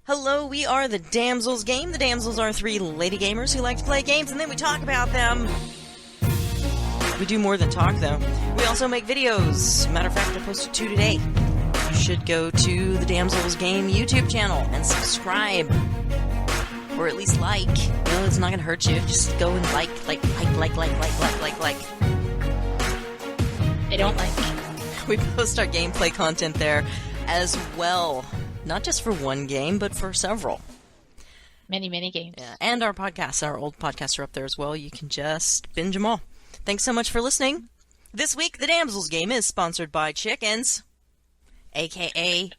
Hello, we are the Damsels Game. The Damsels are three lady gamers who like to play games, and then we talk about them. We do more than talk, though. We also make videos. Matter of fact, I posted 2 today. You should go to the Damsels Game YouTube channel and subscribe. Or at least like. No, it's not going to hurt you. Just go and like. They don't like me. We post our gameplay content there as well. Not just for one game, but for several. Many, many games. Yeah. And our podcasts, our old podcasts are up there as well. You can just binge them all. Thanks so much for listening. This week, the Damsels Game is sponsored by Chickens, a.k.a.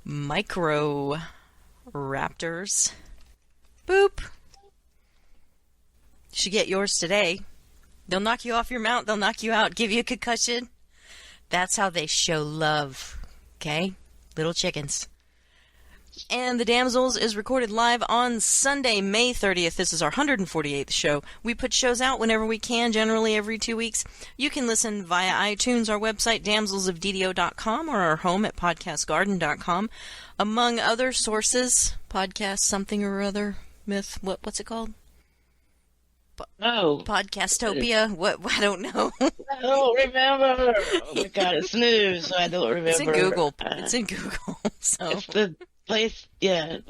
Micro Raptors. Boop. You should get yours today. They'll knock you off your mount. They'll knock you out, give you a concussion. That's how they show love. Okay? Little chickens. And The Damsels is recorded live on Sunday, May 30th. This is our 148th show. We put shows out whenever we can, generally every 2 weeks. You can listen via iTunes, our website, damselsofddo.com, or our home at podcastgarden.com. Among other sources, podcast something or other, myth, what's it called? Podcastopia? What? I don't know. I don't remember. Oh my god, it's new, so I don't remember. It's in Google. It's in Google. So. It's the place,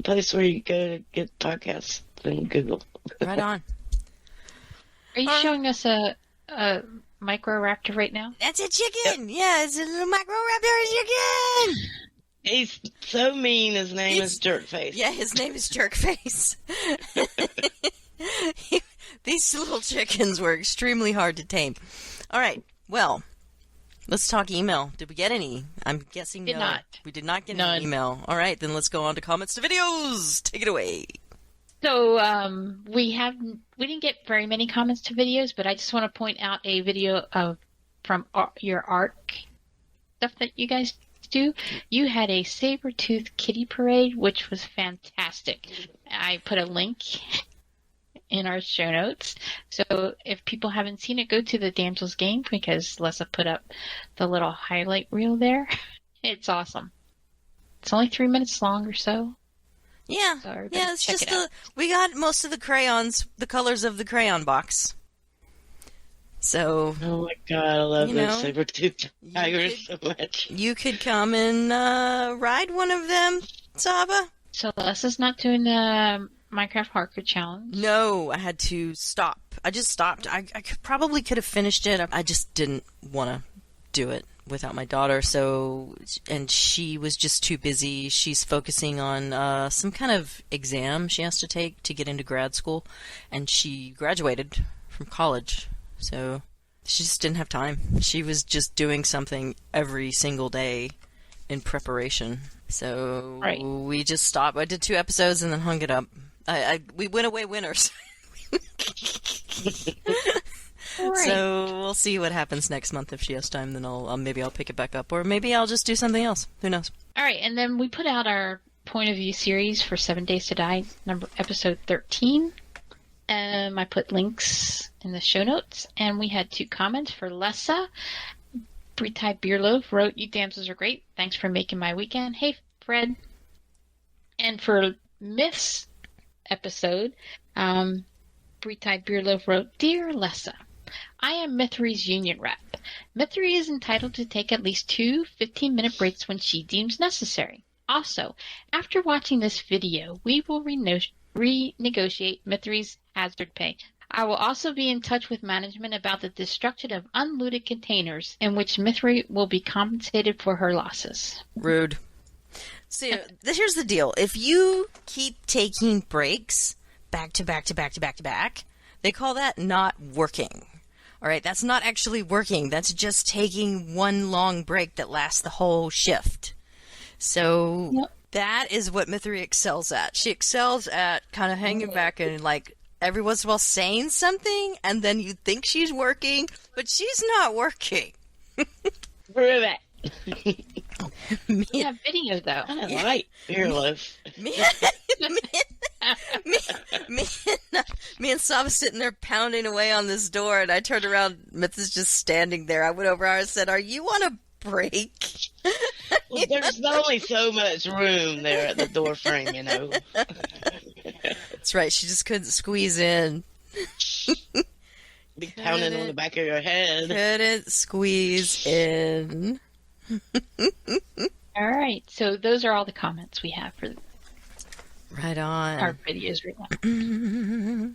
place where you go to get podcasts in Google. Right on. Are you showing us a Microraptor right now? That's a chicken. Yep. Yeah, it's a little Microraptor chicken. He's so mean. His name is Jerkface. Yeah, his name is Jerkface. These little chickens were extremely hard to tame. All right, well, let's talk email. Did we get any? I'm guessing no. Not. We did not get any email. All right, then let's go on to comments to videos. Take it away. So we didn't get very many comments to videos, but I just want to point out a video from your ARC stuff that you guys do. You had a saber-toothed kitty parade, which was fantastic. I put a link in our show notes. So if people haven't seen it, go to the Damsels Game because Lessa put up the little highlight reel there. It's awesome. It's only 3 minutes long or so. Yeah. So yeah, it's just we got most of the crayons, the colors of the crayon box. So. Oh my god, I love those saber-toothed tigers so much. You could come and ride one of them, Saba. So Lessa's not doing the Minecraft Hardcore Challenge? No, I had to stop. I just stopped. I probably could have finished it. I just didn't want to do it without my daughter. And she was just too busy. She's focusing on some kind of exam she has to take to get into grad school. And she graduated from college. So she just didn't have time. She was just doing something every single day in preparation. So we just stopped. I did 2 episodes and then hung it up. We went away winners. So we'll see what happens next month. If she has time, then maybe I'll pick it back up, or maybe I'll just do something else. Who knows? All right, and then we put out our point of view series for 7 Days to Die, episode 13. I put links in the show notes, and we had 2 comments for Lessa. Britai Beerloaf wrote, "You damsels are great. Thanks for making my weekend. Hey, Fred." And for Myths episode, Britai Beerloaf wrote, "Dear Lessa, I am Mithri's union rep. Mithri is entitled to take at least 2 15-minute breaks when she deems necessary. Also, after watching this video, we will renegotiate Mithri's hazard pay. I will also be in touch with management about the destruction of unlooted containers in which Mithri will be compensated for her losses." Rude. See, here's the deal. If you keep taking breaks back to back to back to back to back, they call that not working. All right, that's not actually working. That's just taking one long break that lasts the whole shift. So that is what Mithri excels at. She excels at kind of hanging back and every once in a while saying something, and then you think she's working, but she's not working. Prove it. We have video, though. I like Fearless. Me and Saba sitting there pounding away on this door, and I turned around. Myth is just standing there. I went over and said, "Are you on a break. Well, there's only so much room there at the door frame, you know. That's right. She just couldn't squeeze in. Be pounding on the back of your head. Couldn't squeeze in. All right. So those are all the comments we have for Right on. our videos right now.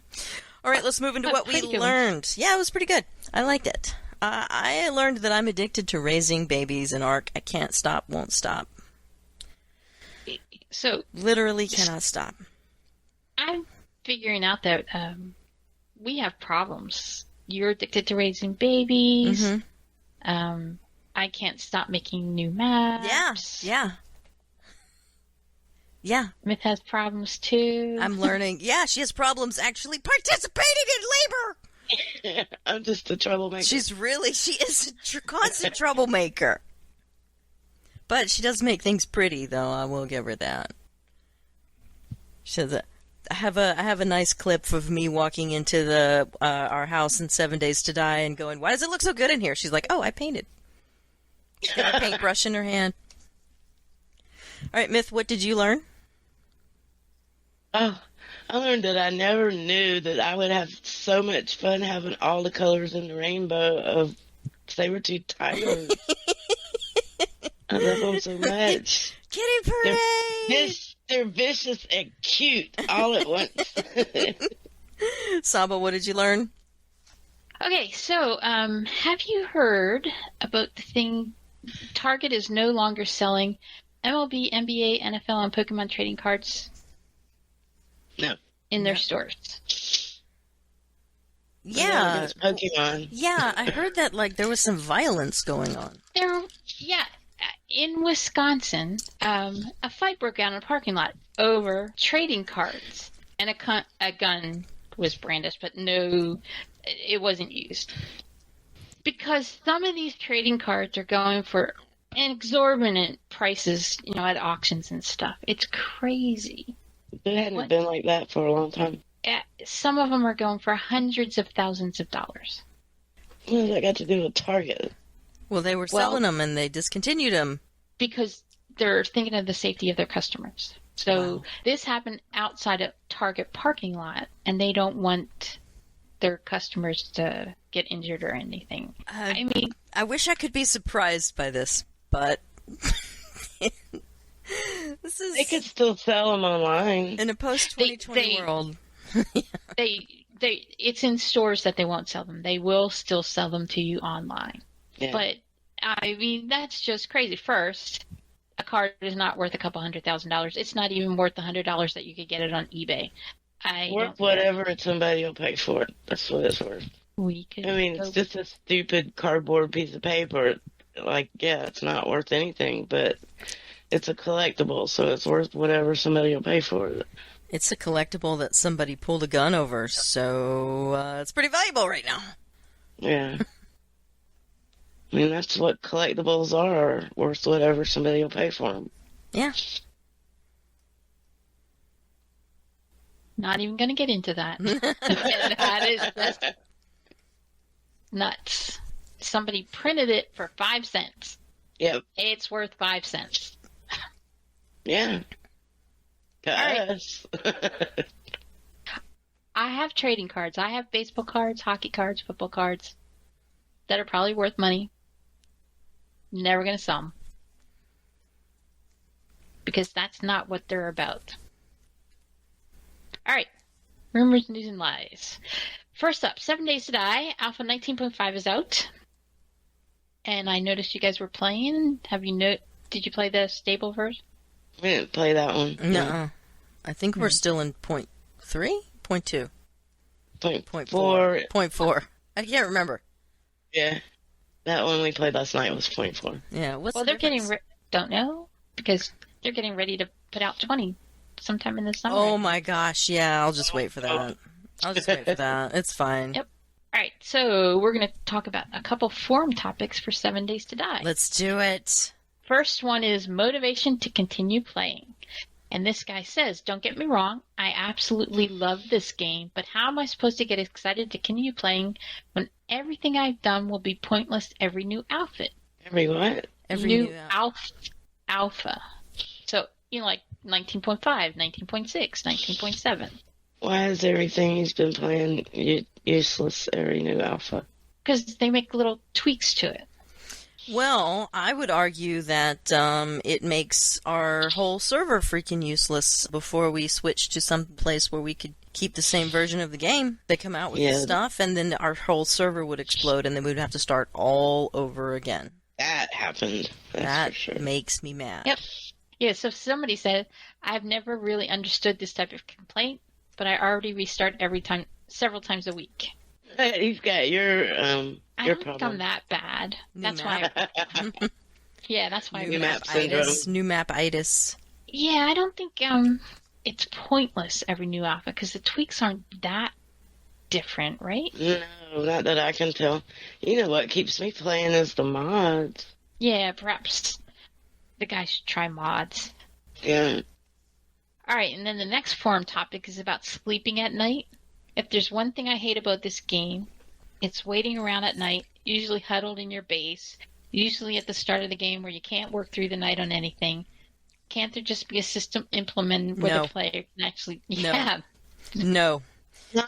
All right, let's move into what we learned. Yeah, it was pretty good. I liked it. I learned that I'm addicted to raising babies in ARC. I can't stop, won't stop. So Literally cannot stop. I'm figuring out that we have problems. You're addicted to raising babies. Mm-hmm. I can't stop making new maps. Yeah. Myth has problems too. I'm learning. Yeah, she has problems actually participating in labor. I'm just a troublemaker. She is a constant troublemaker. But she does make things pretty, though. I will give her that. She says, I have a nice clip of me walking into the our house in 7 Days to Die and going, "Why does it look so good in here?" She's like, "Oh, I painted." She's got a paintbrush in her hand. All right, Myth, what did you learn? Oh, I learned that I never knew that I would have so much fun having all the colors in the rainbow of saber-tooth tigers. I love them so much. Kitty Parade! They're vicious and cute all at once. Samba, what did you learn? Okay, so have you heard about the thing? Target is no longer selling MLB, NBA, NFL, and Pokemon trading cards No. in their stores. Yeah. It's Pokemon. Yeah, I heard that there was some violence going on. In Wisconsin, a fight broke out in a parking lot over trading cards, and a gun was brandished, but no, it wasn't used. Because some of these trading cards are going for exorbitant prices, at auctions and stuff. It's crazy. It hadn't been like that for a long time. Some of them are going for hundreds of thousands of dollars. What does that got to do with Target? Well, they were selling them and they discontinued them. Because they're thinking of the safety of their customers. So This happened outside a Target parking lot, and they don't want their customers to get injured or anything. I wish I could be surprised by this, but They could still sell them online. In a post-2020 world. It's in stores that they won't sell them. They will still sell them to you online. Yeah. But that's just crazy. First, a card is not worth a couple $100,000. It's not even worth the $100 that you could get it on eBay. Worth whatever somebody will pay for it. That's what it's worth. It's just a stupid cardboard piece of paper. It's not worth anything, but it's a collectible, so it's worth whatever somebody will pay for it. It's a collectible that somebody pulled a gun over, so it's pretty valuable right now. Yeah. That's what collectibles are, worth whatever somebody will pay for them. Yeah. Not even going to get into that. That is just nuts. Somebody printed it for 5 cents. Yep. It's worth 5 cents. Yeah. To us. I have trading cards. I have baseball cards, hockey cards, football cards that are probably worth money. Never going to sell them. Because that's not what they're about. All right. Rumors, news, and lies. First up, 7 Days to Die. Alpha 19.5 is out. And I noticed you guys were playing. Did you play the stable version? We didn't play that one. No. I think we're still in point 3? Point 2? Point 4. Point 4. I can't remember. Yeah. That one we played last night was point 4. Yeah. They're getting... don't know. Because they're getting ready to put out 20 sometime in the summer. Oh my gosh. Yeah, I'll just wait for that. It's fine. Yep. All right. So we're going to talk about a couple forum topics for 7 Days to Die. Let's do it. First one is motivation to continue playing. And this guy says, don't get me wrong, I absolutely love this game, but how am I supposed to get excited to continue playing when everything I've done will be pointless every new outfit? Every what? Every new alpha. So, like 19.5, 19.6, 19.7. Why is everything he's been playing useless every new alpha? Because they make little tweaks to it. Well, I would argue that it makes our whole server freaking useless before we switch to some place where we could keep the same version of the game. They come out with the stuff, and then our whole server would explode, and then we'd have to start all over again. That happened. That for sure. makes me mad. Yep. Yeah, so somebody said, I've never really understood this type of complaint, but I already restart several times a week. You've got your I don't problem. think I'm that bad. That's why. Yeah, that's why. New map-itis. Yeah, I don't think it's pointless every new alpha because the tweaks aren't that different, right? No, not that I can tell. You know what keeps me playing is the mods. Yeah, perhaps the guys should try mods. Yeah. All right, and then the next forum topic is about sleeping at night. If there's one thing I hate about this game, it's waiting around at night, usually huddled in your base, usually at the start of the game where you can't work through the night on anything. Can't there just be a system implemented where the player can actually... Yeah. No.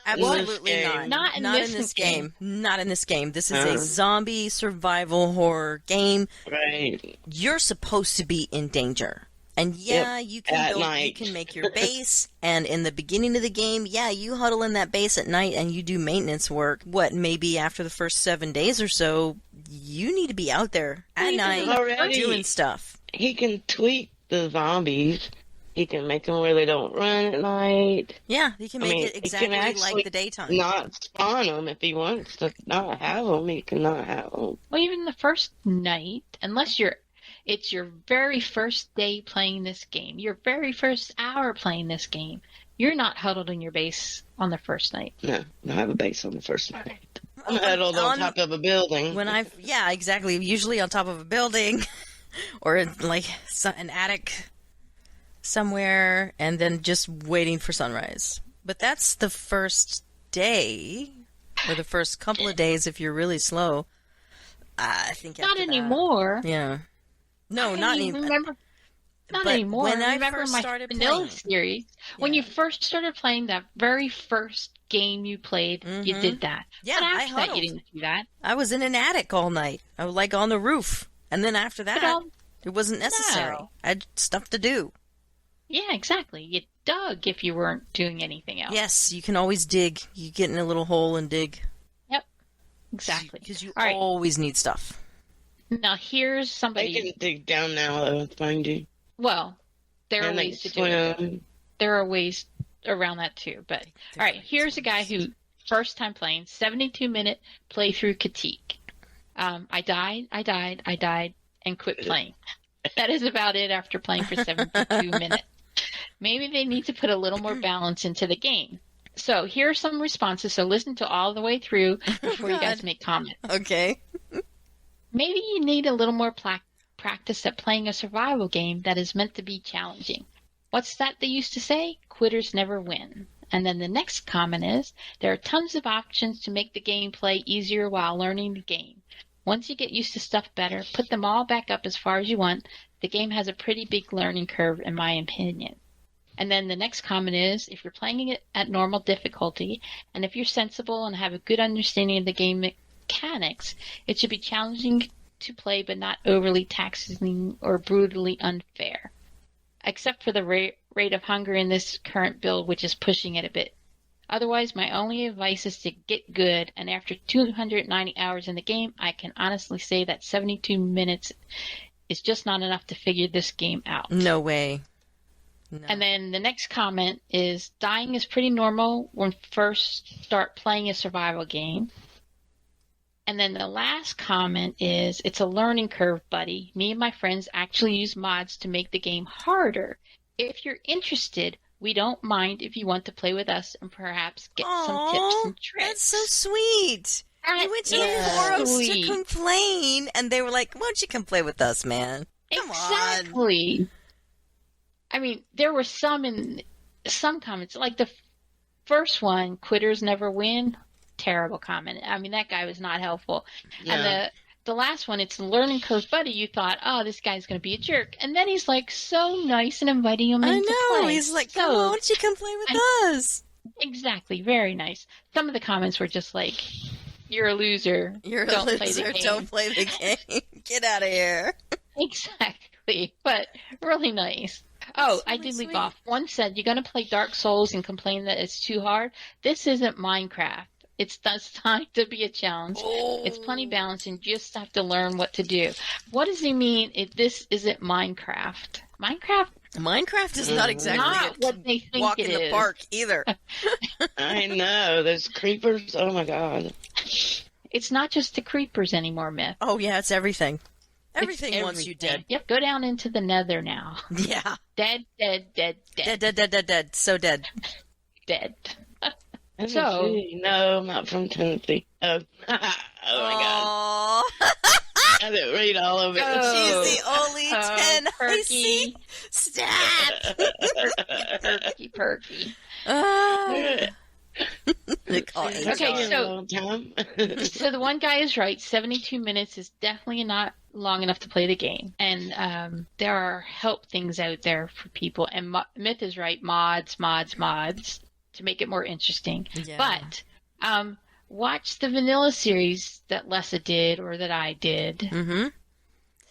Absolutely not. Not in this game. Not in this game. This is a zombie survival horror game. Right. You're supposed to be in danger. And you can make your base, and in the beginning of the game, you huddle in that base at night and you do maintenance work. Maybe after the first 7 days or so, you need to be out there at night doing stuff. He can tweak the zombies. He can make them where they don't run at night. Yeah, he can make it exactly like the daytime. Not spawn them if he wants to not have them. He cannot have them. Well, even the first night, unless it's your very first day playing this game, your very first hour playing this game, you're not huddled in your base on the first night. No, I have a base on the first night. I'm huddled on top of a building. Exactly. Usually on top of a building or in, an attic somewhere, and then just waiting for sunrise. But that's the first day, or the first couple of days if you're really slow. I think not anymore. Yeah. No, not anymore. Not anymore. When I remember first my started vanilla playing, series, when you first started playing that very first game you played, you did that. Yeah, but after I huddled. that, you didn't do that. I was in an attic all night. I was on the roof, and then after that, it wasn't necessary. No. I had stuff to do. Yeah, exactly. You dug if you weren't doing anything else. Yes, you can always dig. You get in a little hole and dig. Yep, exactly. Because you always need stuff. Now here's somebody. I can dig down now and find you. Well, there are ways to do it. There are ways around that too. But all right, here's a guy who first time playing 72-minute playthrough critique. I died, and quit playing. That is about it after playing for 72 minutes. Maybe they need to put a little more balance into the game. So here are some responses. So listen to all the way through before you guys make comments. Okay. Maybe you need a little more practice at playing a survival game that is meant to be challenging. What's that they used to say? Quitters never win. And then the next comment is, there are tons of options to make the gameplay easier while learning the game. Once you get used to stuff better, put them all back up as far as you want. The game has a pretty big learning curve, in my opinion. And then the next comment is, if you're playing it at normal difficulty, and if you're sensible and have a good understanding of the game mechanics, it should be challenging to play but not overly taxing or brutally unfair. Except for the rate of hunger in this current build, which is pushing it a bit. Otherwise, my only advice is to get good, and after 290 hours in the game, I can honestly say that 72 minutes is just not enough to figure this game out. No way. No. And then the next comment is, dying is pretty normal when first start playing a survival game. And then the last comment is, it's a learning curve, buddy. Me and my friends actually use mods to make the game harder. If you're interested, we don't mind if you want to play with us and perhaps get some tips and tricks. That's so sweet. You went to the forums to complain, and they were like, why don't you come play with us, man? Come on. I mean, there were some comments, like the first one, quitters never win. Terrible comment. I mean, that guy was not helpful. Yeah. And the last one, it's a learning curve buddy. You thought, oh, this guy's going to be a jerk. And then he's like so nice and inviting him into play. He's like, come on, why don't you come play with us? Exactly. Very nice. Some of the comments were just like, you're a loser. Don't play the game. Don't play the game. Get out of here. Exactly. But really nice. Oh, I did leave off. One said, you're going to play Dark Souls and complain that it's too hard. This isn't Minecraft. It's designed to be a challenge. Oh. It's plenty balanced and you just have to learn what to do. What does he mean if this isn't Minecraft? Minecraft is not exactly what they think walk it in the is. park either. I know. There's creepers. Oh, my God. It's not just the creepers anymore, Myth. Oh, yeah, it's everything. It's Everything wants you dead. Yep, go down into the nether now. Yeah. Dead. Dead. So dead. Dead. Tennessee. No, I'm not from Tennessee. Oh, oh my God. I didn't read all of it. She's the only 10 I see. Stab! Perky. Okay, so the one guy is right. 72 minutes is definitely not long enough to play the game. And there are help things out there for people. And Myth is right. Mods to make it more interesting. Yeah. But watch the vanilla series that Lessa did or that I did. Mm-hmm.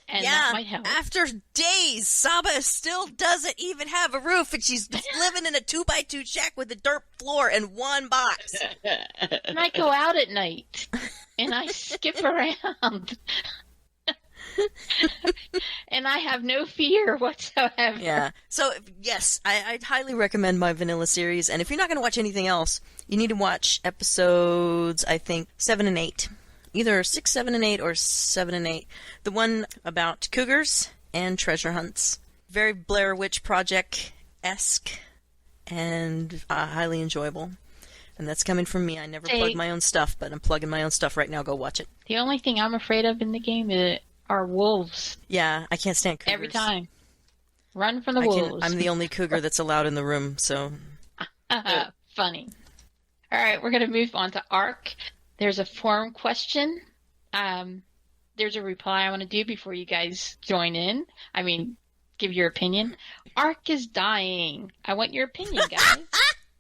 And that might help. After days, Saba still doesn't even have a roof, and she's living in a 2x2 shack with a dirt floor and one box. And I go out at night, and I skip around. And I have no fear whatsoever. Yeah. So, yes, I'd highly recommend my vanilla series, and if you're not going to watch anything else, you need to watch episodes, I think, 7 and 8. Either 6, 7, and 8, or 7 and 8. The one about cougars and treasure hunts. Very Blair Witch Project-esque and highly enjoyable. And that's coming from me. I never plug my own stuff, but I'm plugging my own stuff right now. Go watch it. The only thing I'm afraid of in the game are wolves. Yeah, I can't stand cougars. Every time. Run from the wolves. I'm the only cougar that's allowed in the room, so... Funny. All right, we're going to move on to Ark. There's a forum question. There's a reply I want to do before you guys join in. I mean, give your opinion. Ark is dying. I want your opinion, guys.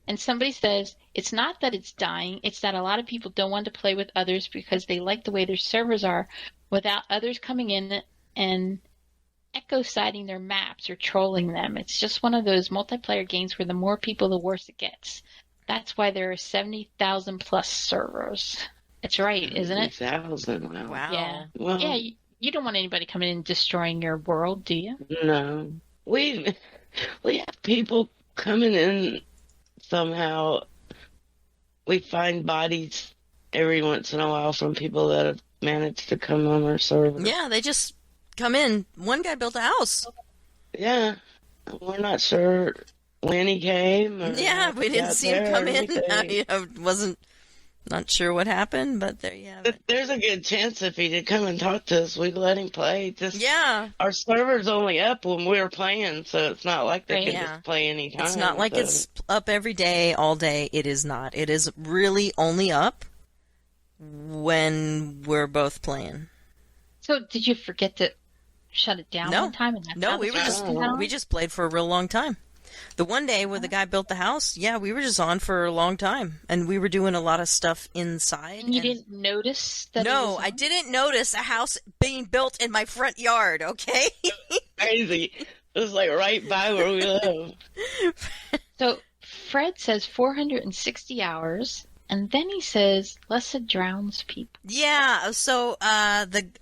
And somebody says, it's not that it's dying, it's that a lot of people don't want to play with others because they like the way their servers are without others coming in and echo-siding their maps or trolling them. It's just one of those multiplayer games where the more people, the worse it gets. That's why there are 70,000 plus servers. It's right, isn't it? 70,000, wow. Yeah. Well, yeah, you don't want anybody coming in and destroying your world, do you? No. We have people coming in somehow. We find bodies every once in a while from people that have managed to come on our server. Yeah, they just come in. One guy built a house. Yeah. We're not sure when he came. Or yeah, we didn't see him come in. Wasn't not sure what happened, but there you have it. There's a good chance if he did come and talk to us, we'd let him play. Just our server's only up when we're playing, so it's not like they can just play anytime. It's not like it's up every day, all day. It is not. It is really only up when we're both playing. So did you forget to shut it down one time? And we just played for a real long time. The one day where the guy built the house, we were just on for a long time, and we were doing a lot of stuff inside. And you didn't notice that? No, I didn't notice a house being built in my front yard. Okay, crazy. It was like right by where we live. So Fred says 460 hours. And then he says, Lessa drowns people. Yeah, so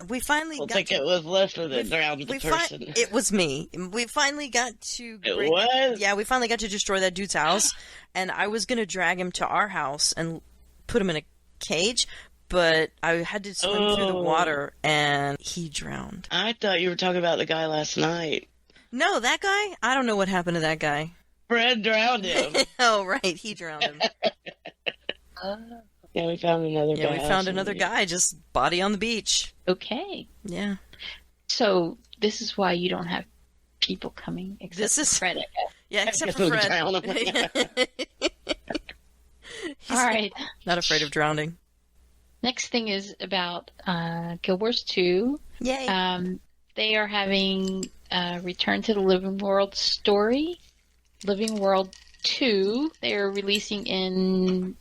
we finally got think it was Lessa that drowned the person. It was me. We finally got to... we finally got to destroy that dude's house, and I was going to drag him to our house and put him in a cage, but I had to swim through the water, and he drowned. I thought you were talking about the guy last night. No, that guy? I don't know what happened to that guy. Fred drowned him. Oh, right, he drowned him. Yeah, we found another guy. Yeah, we found another guy, just body on the beach. Okay. Yeah. So this is why you don't have people coming, except for Fred, I guess. Yeah, except for Fred. All right. Not afraid of drowning. Next thing is about Guild Wars 2. Yay. They are having Return to the Living World story. Living World 2, they are releasing in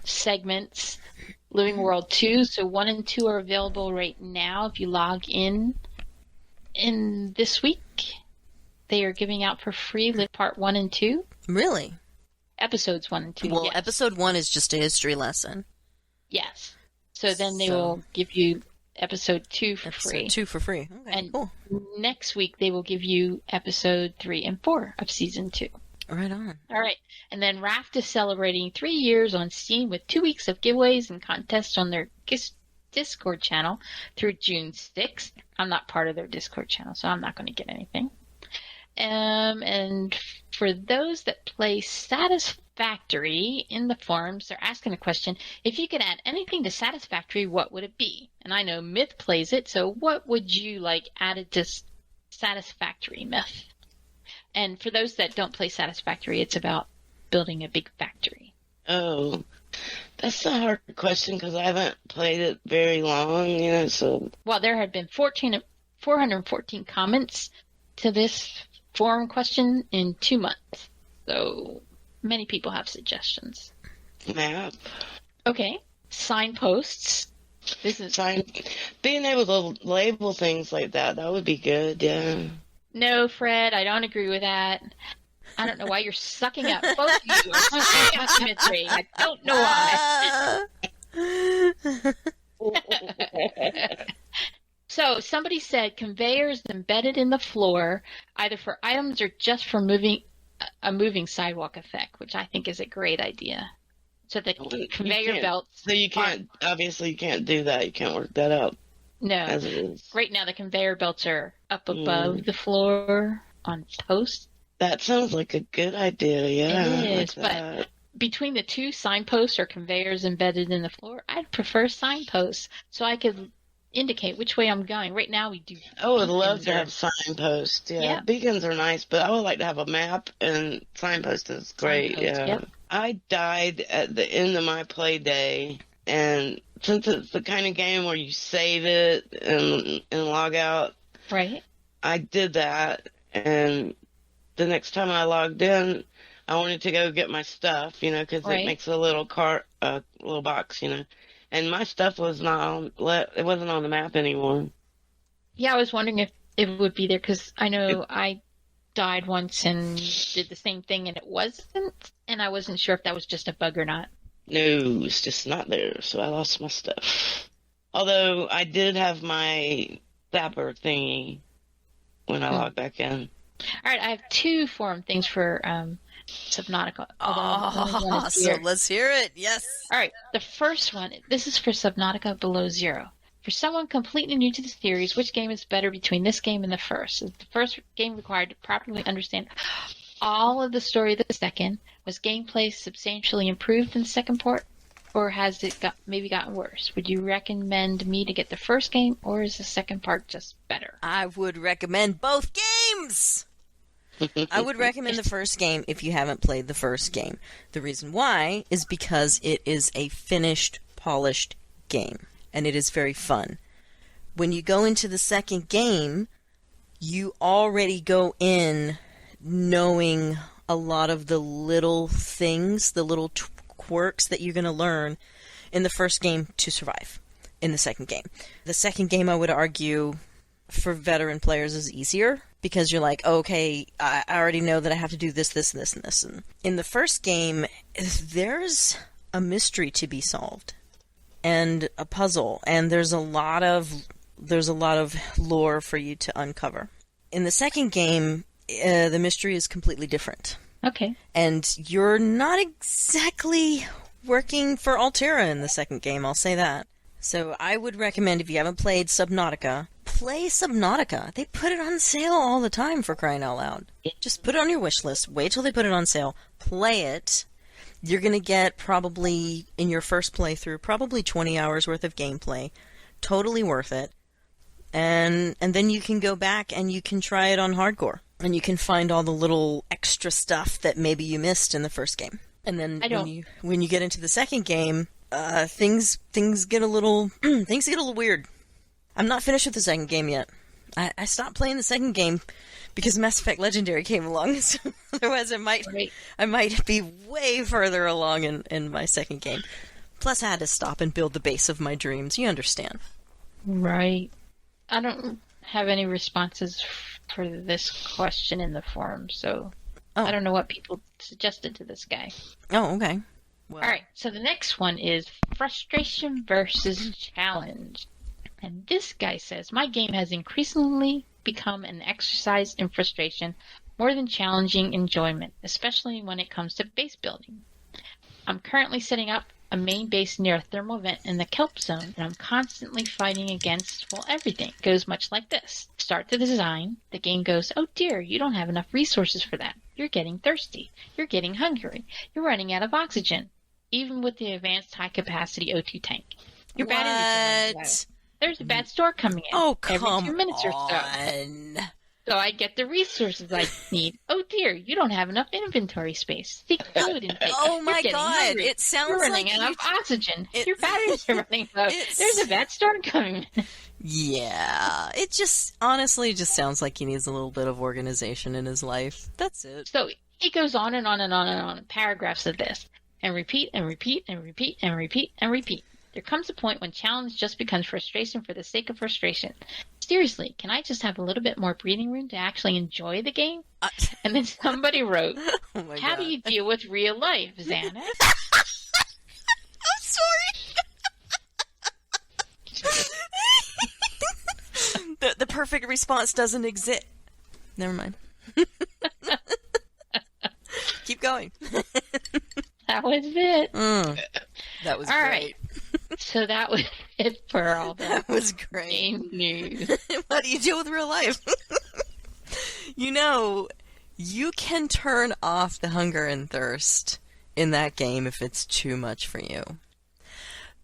segments. Living World 2, so 1 and 2 are available right now if you log in this week. They are giving out for free Part 1 and 2. Really? Episodes 1 and 2. Well, yes. Episode 1 is just a history lesson. Yes. So then they will give you Episode 2 for free. Episode 2 for free. Okay, and cool. Next week they will give you Episode 3 and 4 of Season 2. Right on. All right. And then Raft is celebrating 3 years on Steam with 2 weeks of giveaways and contests on their Discord channel through June 6th. I'm not part of their Discord channel, so I'm not going to get anything. And for those that play Satisfactory in the forums, they're asking a question. If you could add anything to Satisfactory, what would it be? And I know Myth plays it, so what would you like added to Satisfactory, Myth? And for those that don't play Satisfactory, it's about building a big factory. Oh, that's a hard question because I haven't played it very long, so... Well, there have been 414 comments to this forum question in 2 months. So many people have suggestions. Map. Okay. Signposts. Being able to label things like that would be good, yeah. No, Fred, I don't agree with that. I don't know why you're sucking up. Both of you are sucking up imagery. I don't know why. So somebody said conveyors embedded in the floor, either for items or just for a moving sidewalk effect, which I think is a great idea. So the conveyor belts. So you can't, obviously you can't do that. You can't work that out. No. As it is. Right now the conveyor belts are up above the floor on posts. That sounds like a good idea, yeah. It is, but between the two, signposts or conveyors embedded in the floor, I'd prefer signposts so I could indicate which way I'm going. Right now we do. I would love to have signposts, yeah. Beacons are nice, but I would like to have a map, and signpost is great, yeah. Yep. I died at the end of my play day, and since it's the kind of game where you save it and log out, right? I did that, and the next time I logged in, I wanted to go get my stuff, because it makes a little little box, and my stuff was it wasn't on the map anymore. Yeah, I was wondering if it would be there, because I know I died once and did the same thing, and it wasn't, and I wasn't sure if that was just a bug or not. No, it's just not there, so I lost my stuff. Although I did have my zapper thingy when I logged back in. All right, I have 2 forum things for Subnautica. So let's hear it. Yes. All right, the first one, this is for Subnautica Below Zero. For someone completely new to the series, which game is better between this game and the first? Is the first game required to properly understand all of the story of the second? Was gameplay substantially improved in the second part? Or has it maybe gotten worse? Would you recommend me to get the first game, or is the second part just better? I would recommend both games! I would recommend the first game if you haven't played the first game. The reason why is because it is a finished, polished game, and it is very fun. When you go into the second game, you already go in knowing a lot of the little things, the little quirks that you're going to learn in the first game to survive in the second game. The second game, I would argue, for veteran players is easier because you're like, okay, I already know that I have to do this, this, this, and this. And in the first game, there's a mystery to be solved and a puzzle, and there's a lot of lore for you to uncover. In the second game, the mystery is completely different. Okay. And you're not exactly working for Altera in the second game, I'll say that. So I would recommend, if you haven't played Subnautica, play Subnautica. They put it on sale all the time, for crying out loud. Just put it on your wish list. Wait till they put it on sale. Play it. You're going to get probably, in your first playthrough, probably 20 hours worth of gameplay. Totally worth it. And then you can go back and you can try it on hardcore. And you can find all the little extra stuff that maybe you missed in the first game. And then when you get into the second game, things get a little things get a little weird. I'm not finished with the second game yet. I stopped playing the second game because Mass Effect Legendary came along. So otherwise, I might be way further along in my second game. Plus, I had to stop and build the base of my dreams. You understand? Right. I don't have any responses for this question in the forum, so I don't know what people suggested to this guy. Oh, okay. Well. All right, so the next one is frustration versus challenge. And this guy says, my game has increasingly become an exercise in frustration more than challenging enjoyment, especially when it comes to base building. I'm currently setting up a main base near a thermal vent in the kelp zone, and I'm constantly fighting against, well, everything. It goes much like this. Start the design, the game goes, oh dear, you don't have enough resources for that. You're getting thirsty. You're getting hungry. You're running out of oxygen. Even with the advanced high-capacity O2 tank. Your batteries are running out. There's a bad store coming in. Oh, come every 2 minutes or so. So I get the resources I need. Oh dear, you don't have enough inventory space. Seek food intake. Oh my God, hungry. It sounds You're running like out of oxygen. Your batteries are running low. There's a bad storm coming in. Yeah, it just honestly just sounds like he needs a little bit of organization in his life. That's it. So he goes on and on and on and on, paragraphs of this, and repeat and repeat and repeat and repeat and repeat. There comes a point when challenge just becomes frustration for the sake of frustration. Seriously, can I just have a little bit more breathing room to actually enjoy the game? And then somebody wrote, how do you deal with real life, Xana? I'm sorry. The perfect response doesn't exist. Never mind. Keep going. That was it. That was all great. Right. So that was it for all that was great. Game news. How do you deal with real life? You can turn off the hunger and thirst in that game if it's too much for you.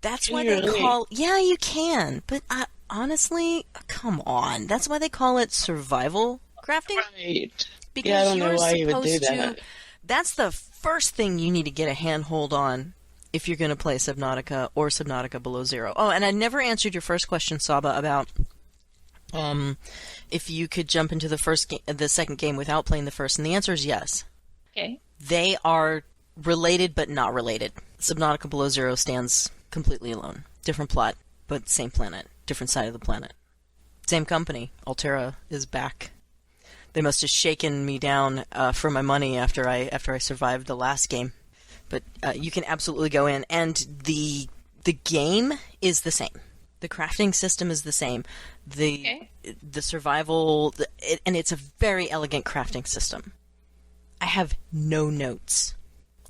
That's why they call... Yeah, you can. But honestly, come on. That's why they call it survival crafting. Right. Because I don't know why you would do that. That's the first thing you need to get a handhold on if you're going to play Subnautica or Subnautica Below Zero. Oh, and I never answered your first question, Saba, about if you could jump into the second game without playing the first, and the answer is yes. Okay. They are related but not related. Subnautica Below Zero stands completely alone. Different plot, but same planet. Different side of the planet. Same company. Altera is back. They must have shaken me down for my money after I survived the last game. But you can absolutely go in, and the game is the same. The crafting system is the same. The survival, and it's a very elegant crafting system. I have no notes,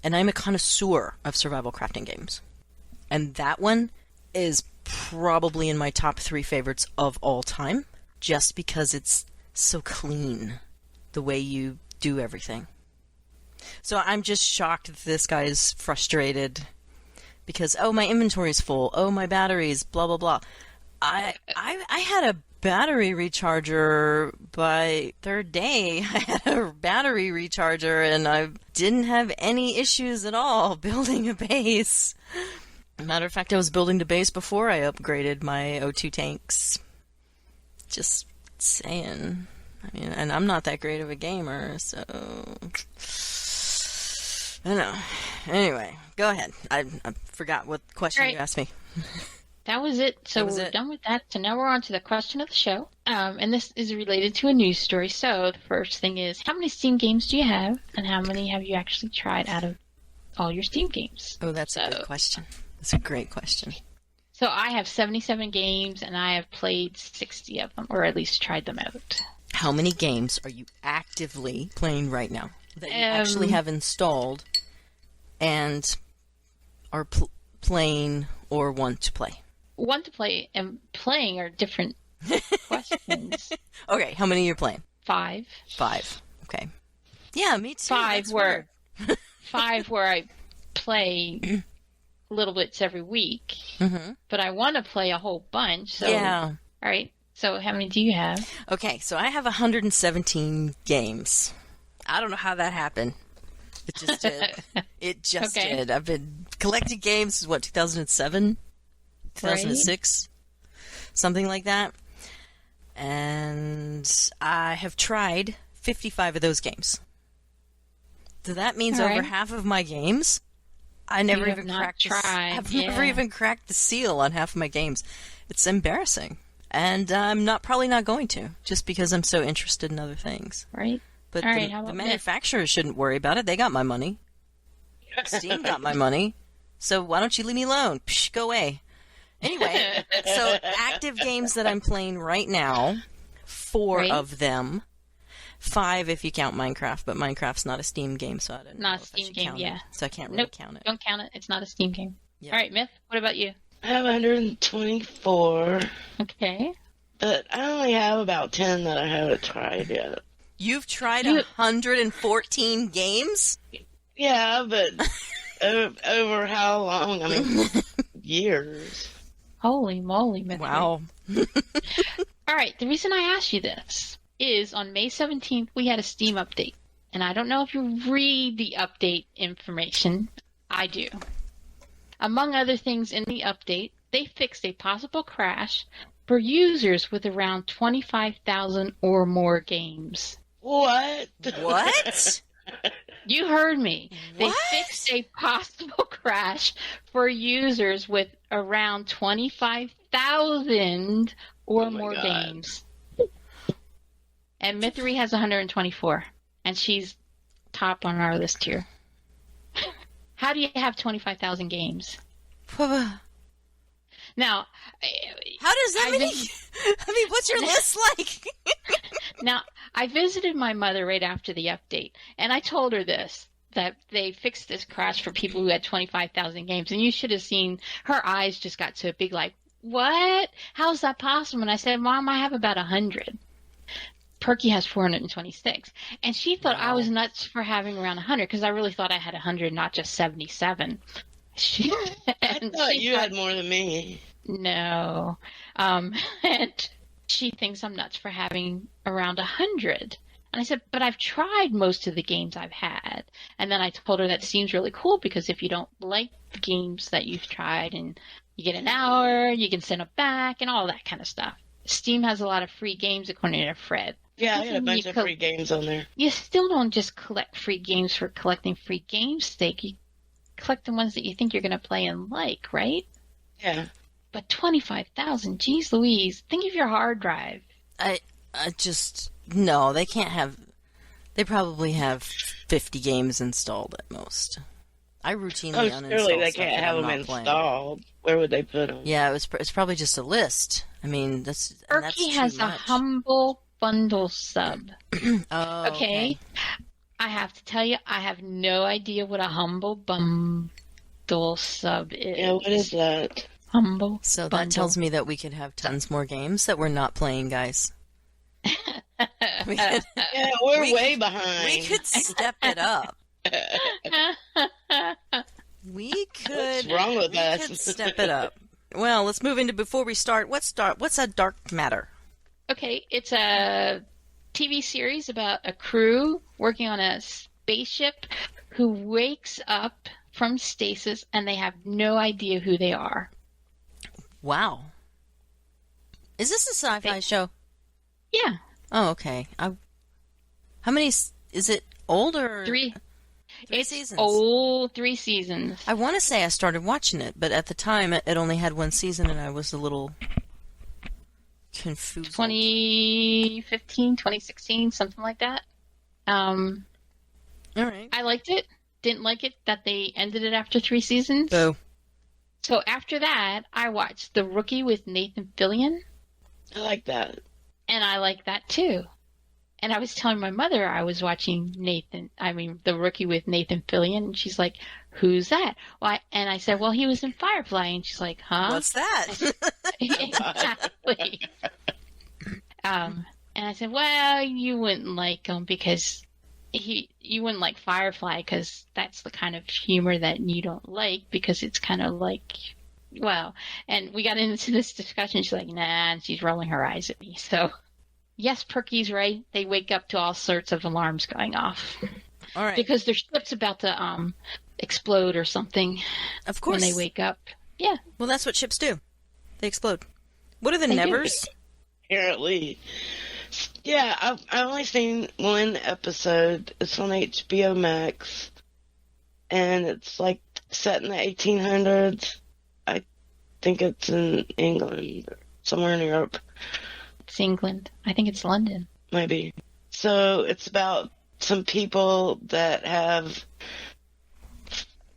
and I'm a connoisseur of survival crafting games. And that one is probably in my top 3 favorites of all time, just because it's so clean, the way you do everything. So I'm just shocked that this guy is frustrated because, oh, my inventory's full. Oh, my batteries, blah, blah, blah. I had a battery recharger by third day. I had a battery recharger, and I didn't have any issues at all building a base. Matter of fact, I was building the base before I upgraded my O2 tanks. Just saying. I mean, and I'm not that great of a gamer, so... I don't know. Anyway, go ahead. I forgot what question you asked me. That was it. So we're done with that. So now we're on to the question of the show. And this is related to a news story. So the first thing is, how many Steam games do you have? And how many have you actually tried out of all your Steam games? Oh, that's a good question. That's a great question. So I have 77 games, and I have played 60 of them, or at least tried them out. How many games are you actively playing right now that you actually have installed and are playing or want to play? Want to play and playing are different questions. Okay, how many are you playing? 5. 5. Okay. Yeah, me too. 5 where 5 where I play little bits every week. Mm-hmm. But I want to play a whole bunch. So, yeah. All right. So how many do you have? Okay, so I have 117 games. I don't know how that happened. It just did. It just did. I've been collected games is what, 2007? 2006? Something like that. And I have tried 55 of those games. So that means over half of my games, I've never even cracked the seal on half of my games. It's embarrassing. And I'm probably not going to, just because I'm so interested in other things. Right. But the manufacturers shouldn't worry about it. They got my money. Steam got my money. So why don't you leave me alone? Psh, go away. Anyway, so active games that I'm playing right now, 4 of them. 5 if you count Minecraft, but Minecraft's not a Steam game, so I don't know. Not a Steam game, yeah. So I can't really count it. Don't count it. It's not a Steam game. Yep. All right, Myth, what about you? I have 124. Okay. But I only have about 10 that I haven't tried yet. You've tried 114 games? Yeah, but over how long? I mean, years. Holy moly, Myth. Wow. All right, the reason I asked you this is on May 17th, we had a Steam update. And I don't know if you read the update information. I do. Among other things in the update, they fixed a possible crash for users with around 25,000 or more games. What? What? You heard me. What? They fixed a possible crash for users with around 25,000 or more games. And Mythery has 124, and she's top on our list here. How do you have 25,000 games? Now, how does that mean? I mean, what's your list like? Now, I visited my mother right after the update, and I told her this, that they fixed this crash for people who had 25,000 games, and you should have seen her eyes just got so big, like, what? How's that possible? And I said, Mom, I have about 100. Perky has 426. And she thought I was nuts for having around 100 because I really thought I had 100, not just 77. I thought you had more than me. No. And she thinks I'm nuts for having around 100. And I said, but I've tried most of the games I've had. And then I told her that seems really cool because if you don't like the games that you've tried and you get an hour, you can send them back and all that kind of stuff. Steam has a lot of free games according to Fred. Yeah, I got a bunch of free games on there. You still don't just collect free games for collecting free games' sake. You collect the ones that you think you're going to play and like, right? Yeah. But 25,000, geez Louise, think of your hard drive. No, they can't have, they probably have 50 games installed at most. I routinely uninstall surely they stuff can't have them installed. Where would they put them? Yeah, it's probably just a list. I mean, that's Turkey has a humble bundle sub. Oh, okay. I have to tell you, I have no idea what a humble bundle sub is. Yeah, what is that? Humble So bundle. that tells me that we could have tons more games that we're not playing, guys. Yeah, we're way behind. We could step it up. What's wrong with us? We could step it up. Well, let's move into, before we start, what's a dark matter? Okay, it's a TV series about a crew working on a spaceship who wakes up from stasis and they have no idea who they are. Wow. Is this a sci-fi show? Yeah. Oh, okay. How many, is it old or? 3. It's seasons. Old, 3 seasons. I want to say I started watching it, but at the time it only had 1 season and I was a little confused. 2015, 2016, something like that. All right. I liked it. Didn't like it that they ended it after 3 seasons. Boo. So after that, I watched The Rookie with Nathan Fillion. I like that. And I like that too. And I was telling my mother I was watching The Rookie with Nathan Fillion, and she's like, who's that? Well, and I said, well, he was in Firefly, and she's like, huh? What's that? Exactly. And I said, well, you wouldn't like him because you wouldn't like Firefly because that's the kind of humor that you don't like because it's kind of like, well, and we got into this discussion. She's like, nah, and she's rolling her eyes at me. So, yes, Perky's right. They wake up to all sorts of alarms going off. All right. Because their ship's about to explode or something. Of course. When they wake up. Yeah. Well, that's what ships do. They explode. What are the They do. Nevers? Apparently. Yeah, I've only seen one episode. It's on HBO Max. And it's like set in the 1800s. I think it's in England or somewhere in Europe. It's England. I think it's London. Maybe. So it's about some people that have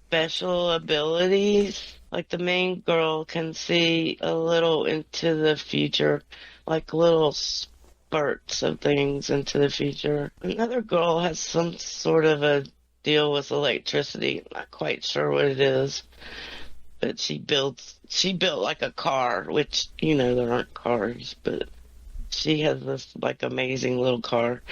special abilities. Like the main girl can see a little into the future, like little spurts of things into the future. Another girl has some sort of a deal with electricity. Not quite sure what it is. But she built like a car, which, there aren't cars, but she has this like amazing little car.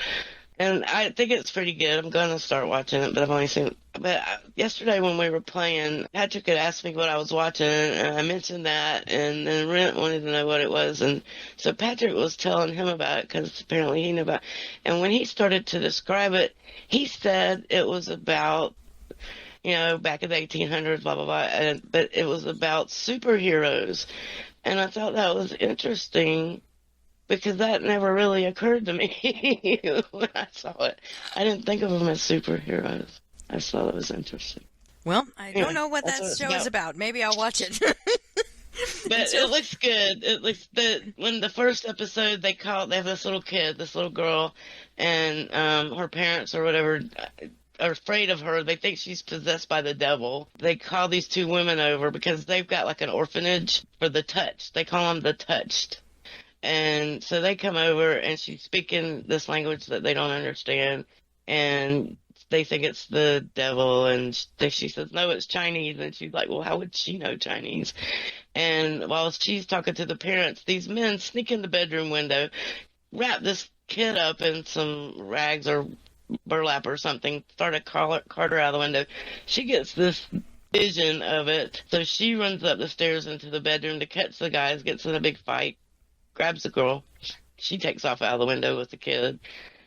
And I think it's pretty good. I'm going to start watching it, but I've only seen. But yesterday when we were playing, Patrick had asked me what I was watching, and I mentioned that, and then Rent wanted to know what it was, and so Patrick was telling him about it because apparently he knew about it. And when he started to describe it, he said it was about, back in the 1800s, blah blah blah, but it was about superheroes, and I thought that was interesting. Because that never really occurred to me when I saw it. I didn't think of them as superheroes. I just thought it was interesting. Well, I don't know what that show is about. Maybe I'll watch it. But it looks good. It looks when the first episode they have this little kid, this little girl, and her parents or whatever are afraid of her. They think she's possessed by the devil. They call these two women over because they've got like an orphanage for the touched. They call them the touched. And so they come over, and she's speaking this language that they don't understand, and they think it's the devil, and she says, no, it's Chinese, and she's like, well, how would she know Chinese? And while she's talking to the parents, these men sneak in the bedroom window, wrap this kid up in some rags or burlap or something, start to cart her out the window. She gets this vision of it, so she runs up the stairs into the bedroom to catch the guys, gets in a big fight, grabs the girl. She takes off out of the window with the kid.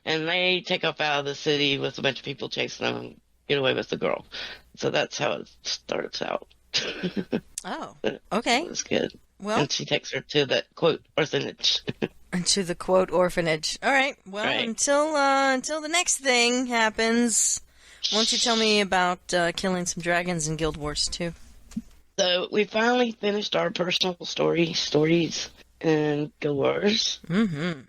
And they take off out of the city with a bunch of people chasing them and get away with the girl. So that's how it starts out. Oh, okay. It's good. Well, and she takes her to the, quote, orphanage. To the, quote, orphanage. All right. Well, right. Until the next thing happens, why don't you tell me about killing some dragons in Guild Wars 2? So we finally finished our personal stories in Guild Wars. Mm-hmm.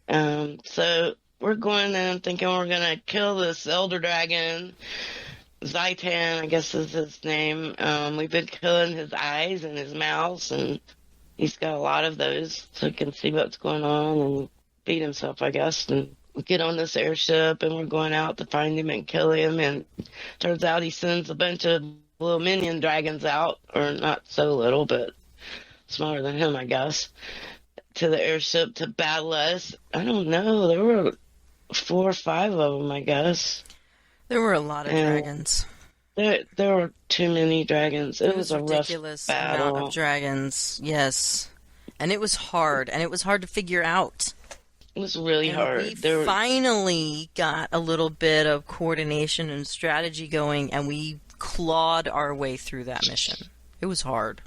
And so we're going in thinking we're going to kill this elder dragon. Zaitan, I guess is his name. We've been killing his eyes and his mouth, and he's got a lot of those, so he can see what's going on and feed himself, I guess. And we get on this airship, and we're going out to find him and kill him. And turns out he sends a bunch of little minion dragons out, or not so little, but smaller than him, I guess, to the airship to battle us. I don't know. There were 4 or 5 of them, I guess. There were a lot of dragons. There were too many dragons. It was a ridiculous rough battle. amount of dragons. Yes, and it was hard, to figure out. It was really hard. We finally got a little bit of coordination and strategy going, and we clawed our way through that mission. It was hard.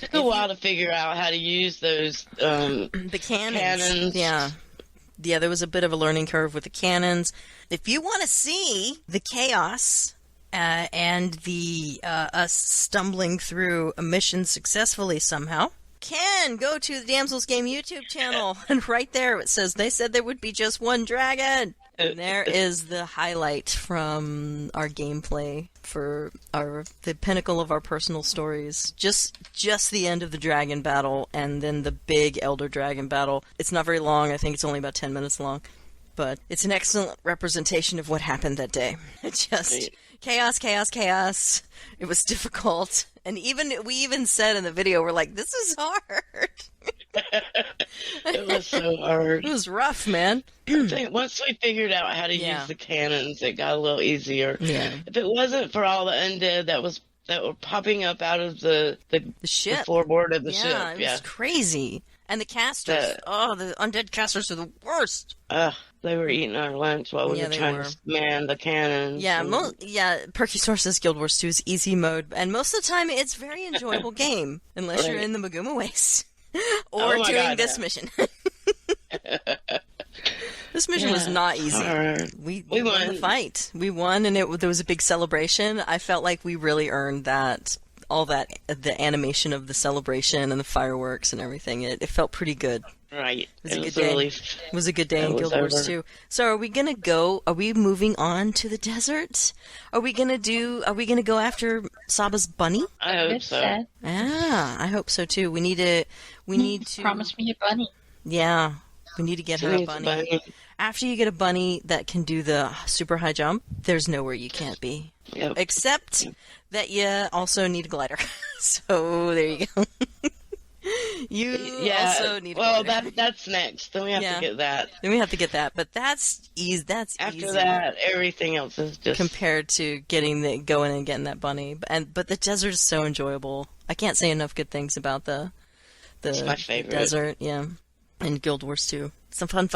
It took a while to figure out how to use those the cannons. Yeah, there was a bit of a learning curve with the cannons. If you want to see the chaos and the us stumbling through a mission successfully somehow, go to the Damsels Game YouTube channel, and right there it says they said there would be just one dragon. And there is the highlight from our gameplay for the pinnacle of our personal stories. Just the end of the dragon battle, and then the big elder dragon battle. It's not very long. I think it's only about 10 minutes long. But it's an excellent representation of what happened that day. Just chaos, chaos, chaos. It was difficult. And we even said in the video, we're like, this is hard. It was so hard. It was rough, man. I think once we figured out how to use the cannons, it got a little easier. Yeah. If it wasn't for all the undead that were popping up out of the ship, the floorboard of the ship. Yeah, it was crazy. And the casters. The undead casters are the worst. They were eating our lunch while we were trying to man the cannons. Yeah, Perky Source says Guild Wars 2 is easy mode, and most of the time it's a very enjoyable game, unless you're in the Maguma Waste or doing this mission. This mission was not easy. We won the fight. We won, and there was a big celebration. I felt like we really earned that. All that, the animation of the celebration and the fireworks and everything. It felt pretty good. Right. It was a good day. It was a good day in Guild Wars 2. So are we gonna go? Are we moving on to the desert? Are we gonna go after Saba's bunny? I hope so. Yeah, I hope so too. We need to promise me a bunny. Yeah, we need to get her a bunny. After you get a bunny that can do the super high jump, there's nowhere you can't be. Yep. Except that you also need a glider. So there you go. You also need a glider. Well, that's next. Then we have to get that. Then we have to get that. But that's easy. After that, everything else is just... Compared to going and getting that bunny. But the desert is so enjoyable. I can't say enough good things about it's my favorite. Desert, yeah. And Guild Wars 2. Some fun.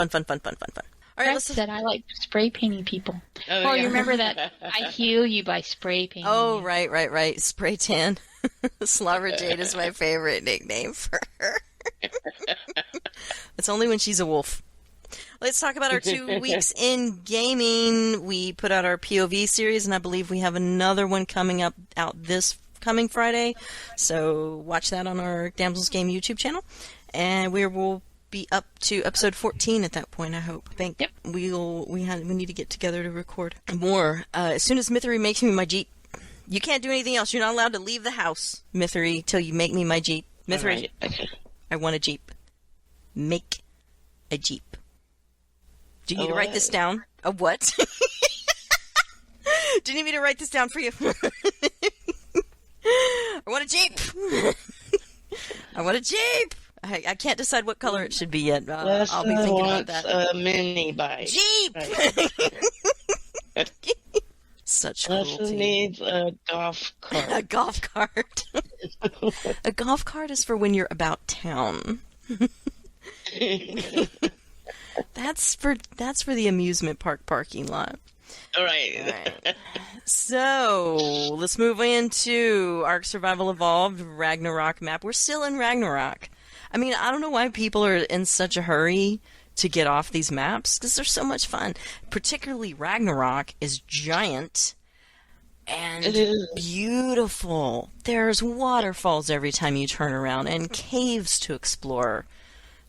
All right, said I like spray painting people. You remember that I heal you by spray painting. Oh, right. Spray tan. Slobber Jade is my favorite nickname for her. It's only when she's a wolf. Let's talk about our 2 weeks in gaming. We put out our POV series, and I believe we have another one coming out this coming Friday. So watch that on our Damsels Game YouTube channel. And we will be up to episode 14 at that point, I hope. I think we need to get together to record more. As soon as Mythery makes me my Jeep. You can't do anything else. You're not allowed to leave the house, Mythery, till you make me my Jeep. Mythery, right. I want a Jeep. Make a Jeep. Do you need to write this down? A what? Do you need me to write this down for you? I want a Jeep. I want a Jeep. I can't decide what color it should be yet. I'll be thinking about that. A mini bike. Jeep! Right. Such cruelty. Leslie needs a golf cart. A golf cart. A golf cart is for when you're about town. That's for the amusement park parking lot. All right. So, let's move into Ark Survival Evolved Ragnarok map. We're still in Ragnarok. I mean, I don't know why people are in such a hurry to get off these maps, because they're so much fun. Particularly Ragnarok is giant and beautiful. There's waterfalls every time you turn around and caves to explore.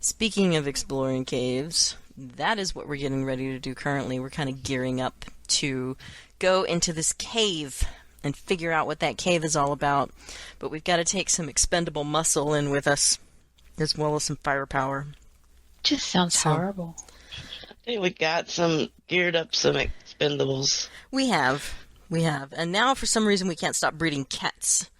Speaking of exploring caves, that is what we're getting ready to do currently. We're kind of gearing up to go into this cave and figure out what that cave is all about. But we've got to take some expendable muscle in with us, as well as some firepower. Just sounds horrible. I think we got geared up some expendables. We have. And now for some reason we can't stop breeding cats.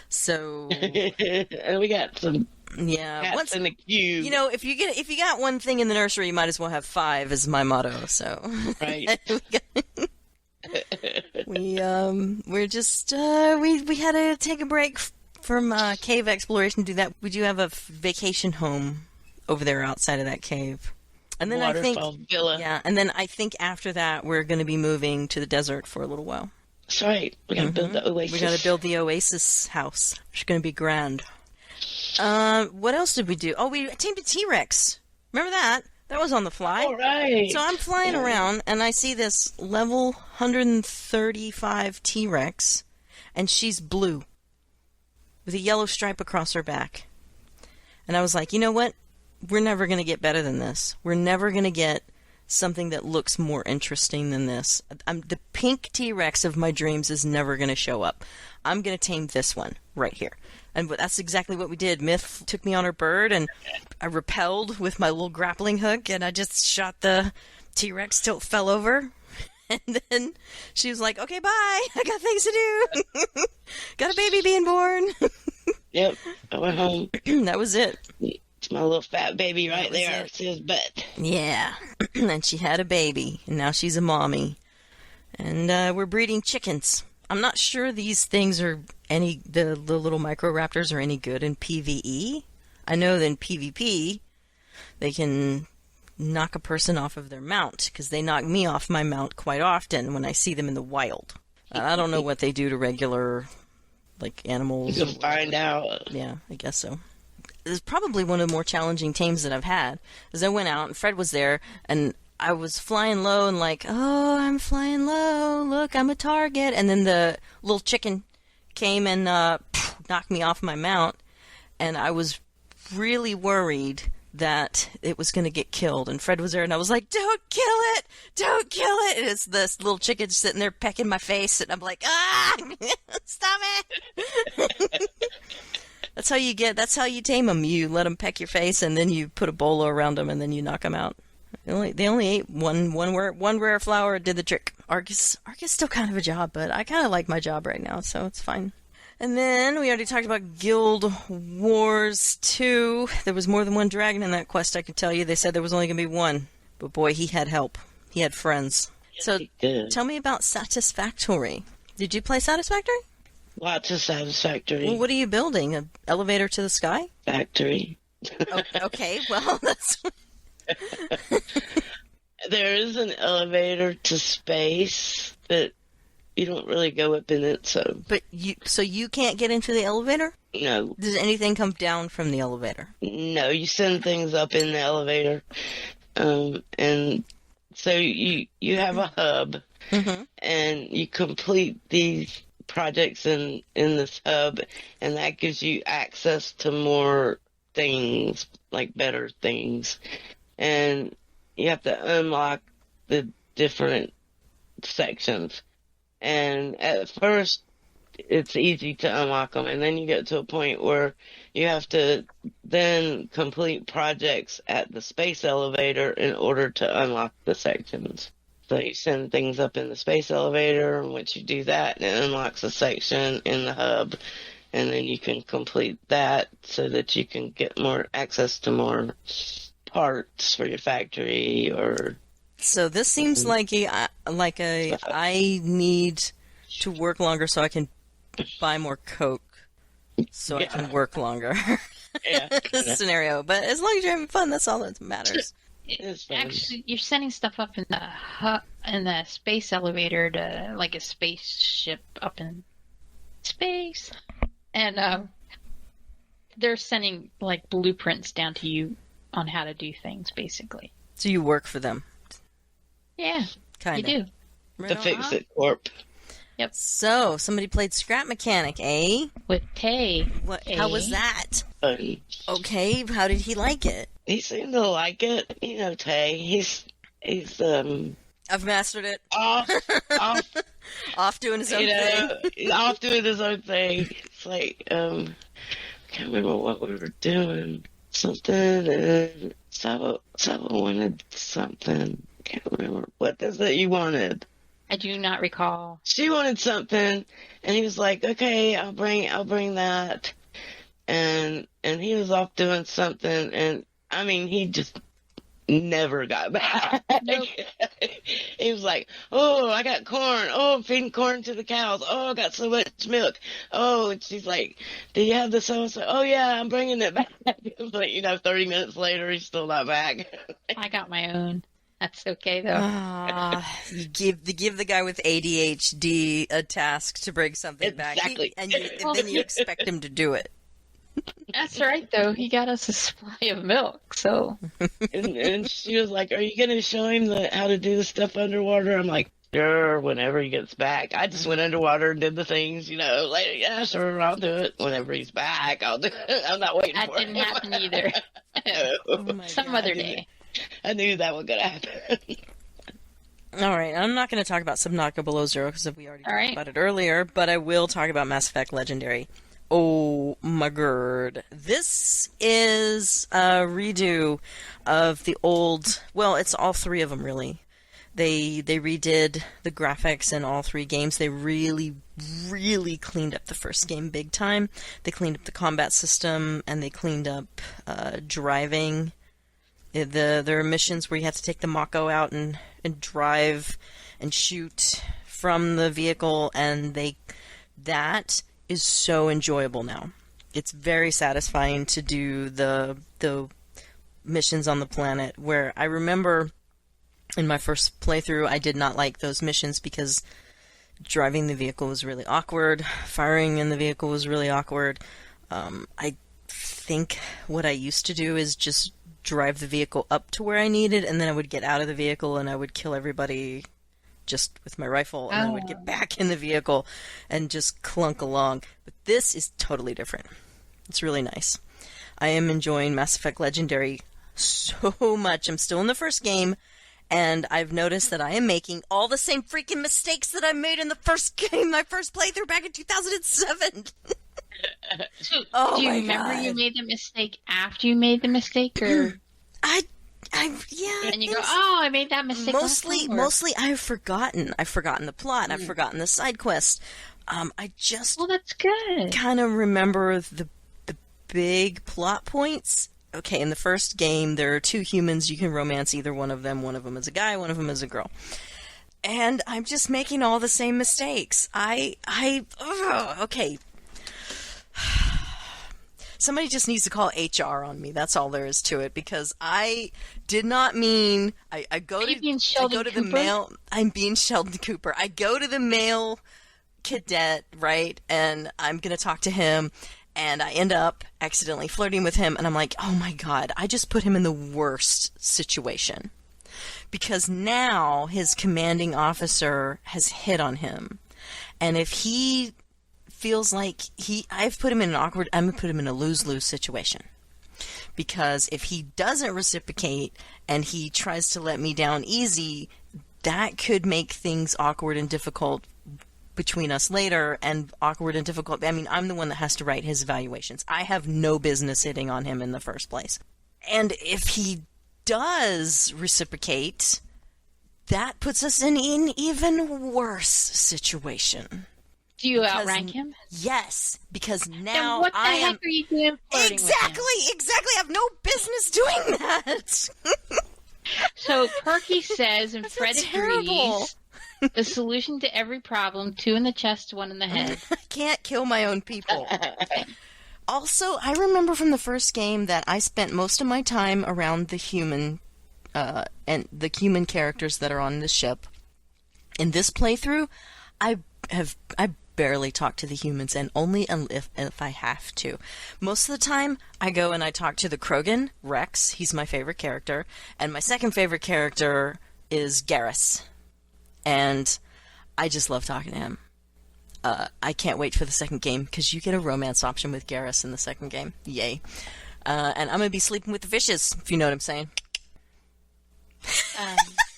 So and we got some cats in the cube. You know, if you got one thing in the nursery, you might as well have 5 is my motto. So right. we had to take a break from cave exploration to do that. We do have a vacation home over there outside of that cave. And then Waterfall Villa. Yeah, and then I think after that we're going to be moving to the desert for a little while. That's right. We got to build the oasis. We got to build the oasis house. It's going to be grand. What else did we do? Oh, we tamed a T-Rex. Remember that? That was on the fly. All right. So I'm flying around and I see this level 135 T-Rex, and she's blue with a yellow stripe across her back. And I was like, you know what? We're never going to get better than this. We're never going to get something that looks more interesting than this. The pink T-Rex of my dreams is never going to show up. I'm going to tame this one right here. And that's exactly what we did. Myth took me on her bird, and I repelled with my little grappling hook, and I just shot the T-Rex till it fell over. And then she was like, okay, bye. I got things to do. Got a baby being born. Yep. I went home. That was it. It's my little fat baby right there. It's his butt. Yeah. And she had a baby, and now she's a mommy. And we're breeding chickens. I'm not sure these things are the little microraptors are any good in PvE. I know that in PvP, they can knock a person off of their mount, because they knock me off my mount quite often when I see them in the wild. I don't know what they do to regular, like, animals. You can find out. Yeah, I guess so. It's probably one of the more challenging tames that I've had, as I went out and Fred was there, and I was flying low and like, oh, I'm flying low, look, I'm a target. And then the little chicken came and knocked me off my mount, and I was really worried that it was going to get killed. And Fred was there, and I was like, don't kill it! Don't kill it! And it's this little chicken sitting there pecking my face, and I'm like, ah! Stop it! That's how you tame them. You let them peck your face, and then you put a bolo around them, and then you knock them out. They only ate one rare flower, did the trick. Argus still kind of a job, but I kind of like my job right now, so it's fine. And then we already talked about Guild Wars 2. There was more than one dragon in that quest, I can tell you. They said there was only going to be one. But boy, he had help. He had friends. Yes, so he did. Tell me about Satisfactory. Did you play Satisfactory? Lots of Satisfactory. Well, what are you building? An elevator to the sky? Factory. Oh, okay, well, that's... There is an elevator to space, but you don't really go up in it, so... But you can't get into the elevator? No. Does anything come down from the elevator? No, you send things up in the elevator. And so you have a hub, Mm-hmm. and you complete these projects in this hub, and that gives you access to more things, like better things. And you have to unlock the different sections. And at first, it's easy to unlock them, and then you get to a point where you have to then complete projects at the space elevator in order to unlock the sections. So you send things up in the space elevator, and once you do that, it unlocks a section in the hub, and then you can complete that so that you can get more access to more parts for your factory. Or so this seems like I need to work longer so I can buy more Coke so I can work longer. Yeah. Scenario. But as long as you're having fun, that's all that matters. Actually, you're sending stuff up in the space elevator to like a spaceship up in space, and they're sending like blueprints down to you on how to do things, basically. So you work for them? Yeah, Kinda. You do. Right to on. fix it, Corp. Yep. So somebody played Scrap Mechanic, eh? With Tay. How was that? Funny. Okay, how did he like it? He seemed to like it. You know, Tay. He's I've mastered it. off Off doing his own you know, thing. off doing his own thing. It's like, I can't remember what we were doing. Something, and Saba wanted something. Can't remember. What is it you wanted? I do not recall. She wanted something, and he was like, okay, I'll bring that. And he was off doing something, and I mean, he just never got back. Nope. He was like, oh, I got corn. Oh, I'm feeding corn to the cows. Oh, I got so much milk. Oh, and she's like, do you have the so-and-so? Oh, yeah, I'm bringing it back. It was like, 30 minutes later, he's still not back. I got my own. That's okay, though. You give the guy with ADHD a task to bring something Exactly. back, and then you expect him to do it. That's right, though. He got us a supply of milk, so. And she was like, are you going to show him how to do the stuff underwater? I'm like, sure, whenever he gets back. I just went underwater and did the things, like, yeah, sure, I'll do it. Whenever he's back, I'll do it. I'm not waiting for him. That didn't happen either. Oh Some other day. I knew that was going to happen. All right, I'm not going to talk about Subnautica Below Zero because we already talked about it earlier, but I will talk about Mass Effect Legendary. Oh my god. This is a redo of the old... Well, it's all three of them, really. They redid the graphics in all three games. They really, really cleaned up the first game big time. They cleaned up the combat system, and they cleaned up driving. There are missions where you have to take the Mako out and drive and shoot from the vehicle, and that is so enjoyable now. It's very satisfying to do the missions on the planet where I remember in my first playthrough I did not like those missions because driving the vehicle was really awkward, firing in the vehicle was really awkward. I think what I used to do is just drive the vehicle up to where I needed, and then I would get out of the vehicle and I would kill everybody just with my rifle, and then I would get back in the vehicle and just clunk along. But this is totally different. It's really nice. I am enjoying Mass Effect Legendary so much. I'm still in the first game, and I've noticed that I am making all the same freaking mistakes that I made in the first game, my first playthrough back in 2007. So, do you remember you made the mistake after you made the mistake, or yeah. And you go, I made that mistake. Mostly, I've forgotten. I've forgotten the plot. I've forgotten the side quest. I just that's good. Kind of remember the big plot points. Okay, in the first game, there are two humans. You can romance either one of them. One of them is a guy. One of them is a girl. And I'm just making all the same mistakes. Okay. Somebody just needs to call HR on me. That's all there is to it, because I did not mean I go to the mail. I'm being Sheldon Cooper. I go to the male cadet, right, and I'm gonna talk to him, and I end up accidentally flirting with him, and I'm like, oh my god, I just put him in the worst situation, because now his commanding officer has hit on him, and if he feels like I'm gonna put him in a lose-lose situation. Because if he doesn't reciprocate and he tries to let me down easy, that could make things awkward and difficult between us later, and awkward and difficult. I mean, I'm the one that has to write his evaluations. I have no business hitting on him in the first place. And if he does reciprocate, that puts us in an even worse situation. Do you outrank him? Yes, because now then what the heck are you doing flirting with him? Exactly. I have no business doing that. So Perky says, and Fred agrees, the solution to every problem, 2 in the chest, 1 in the head. I can't kill my own people. Also, I remember from the first game that I spent most of my time around the human and the human characters that are on the ship. In this playthrough, I barely talk to the humans, and only if I have to. Most of the time, I go and I talk to the Krogan, Rex. He's my favorite character. And my second favorite character is Garrus. And I just love talking to him. I can't wait for the second game, because you get a romance option with Garrus in the second game. Yay. And I'm going to be sleeping with the fishes, if you know what I'm saying.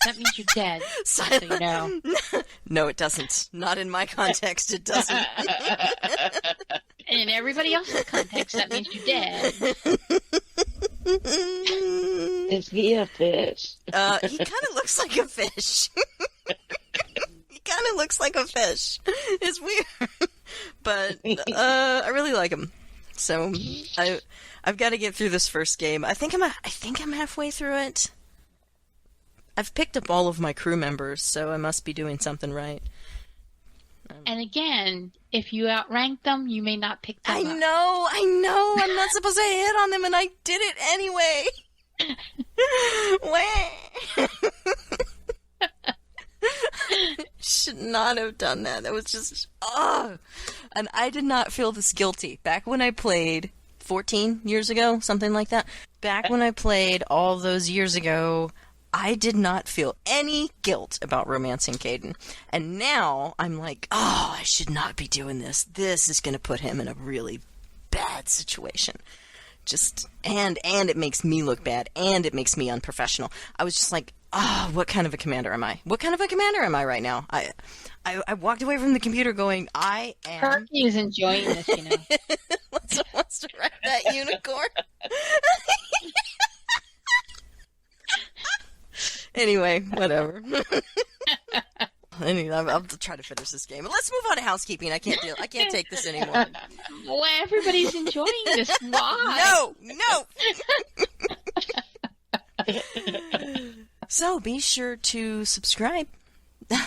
That means you're dead, so you know. No, it doesn't. Not in my context, it doesn't. In everybody else's context, that means you're dead. Is he a fish? He kind of looks like a fish. He kind of looks like a fish. It's weird. But I really like him. So I've got to get through this first game. I think I'm halfway through it. I've picked up all of my crew members, so I must be doing something right. And again, if you outrank them, you may not pick them up. I know. I'm not supposed to hit on them, and I did it anyway. Should not have done that. That was just... And I did not feel this guilty. Back when I played 14 years ago, something like that. Back when I played all those years ago... I did not feel any guilt about romancing Caden. And now I'm like, I should not be doing this. This is going to put him in a really bad situation. And it makes me look bad, and it makes me unprofessional. I was just like, what kind of a commander am I? What kind of a commander am I right now? I walked away from the computer going, I am... Perky is enjoying this, you know. wants to ride that unicorn. Anyway, whatever. Anyway, I'll try to finish this game. Let's move on to housekeeping. I can't take this anymore. Well, everybody's enjoying this. Why? No. So be sure to subscribe for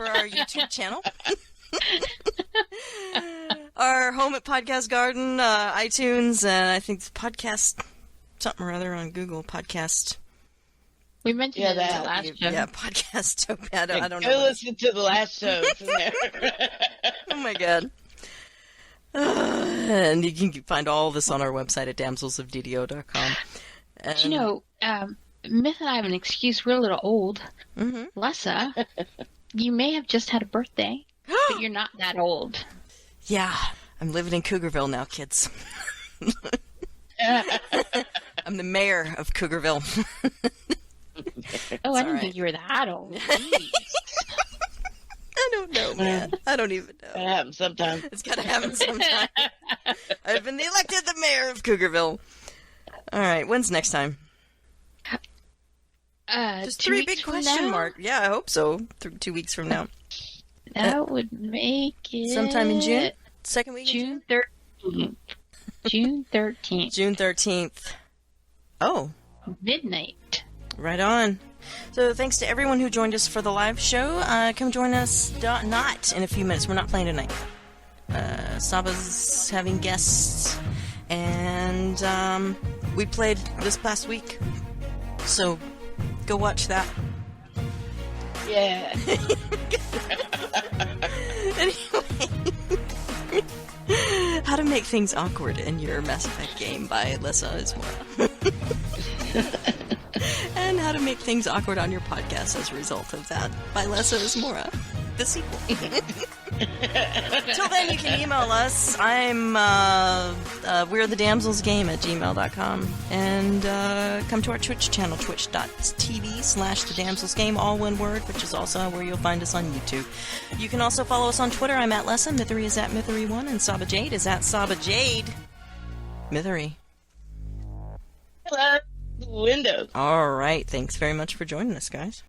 our YouTube channel. our home at Podcast Garden, iTunes, and I think the podcast something or other on Google Podcast. We mentioned it in the last show. Yeah, Podcast. I don't know. Go listen to the last show. It's in there. Oh my god. And you can find all this on our website at damselsofddo.com. But you know, Myth and I have an excuse. We're a little old. Mm-hmm. Lessa, you may have just had a birthday, but you're not that old. Yeah, I'm living in Cougarville now, kids. I'm the mayor of Cougarville. Oh, I didn't think you were that old. I don't know, man. I don't even know. It happens sometime. It's gotta happen sometime. I've been elected the mayor of Cougarville. All right, when's next time? Just 3 big question mark. Yeah, I hope so. 2 weeks from now. That would make it... Sometime in June? Second week in June? June 13th. June 13th. June 13th. Oh. Midnight. Right on. So thanks to everyone who joined us for the live show. Come join us not in a few minutes. We're not playing tonight. Saba's having guests. And we played this past week. So go watch that. Yeah. Anyway. How to Make Things Awkward in Your Mass Effect Game by Lessa Ismora. And How to Make Things Awkward on Your Podcast as a result of that by Lessa Ismora, the sequel. Till then, you can email us. I'm We're the Damsels Game at gmail.com. And come to our Twitch channel, twitch.tv/The Damsels Game, all one word, which is also where you'll find us on YouTube. You can also follow us on Twitter. I'm at Lessa. Mithery is at Mithery1, and Saba Jade is at Saba Jade. Mithery. Hello. Windows. All right. Thanks very much for joining us, guys.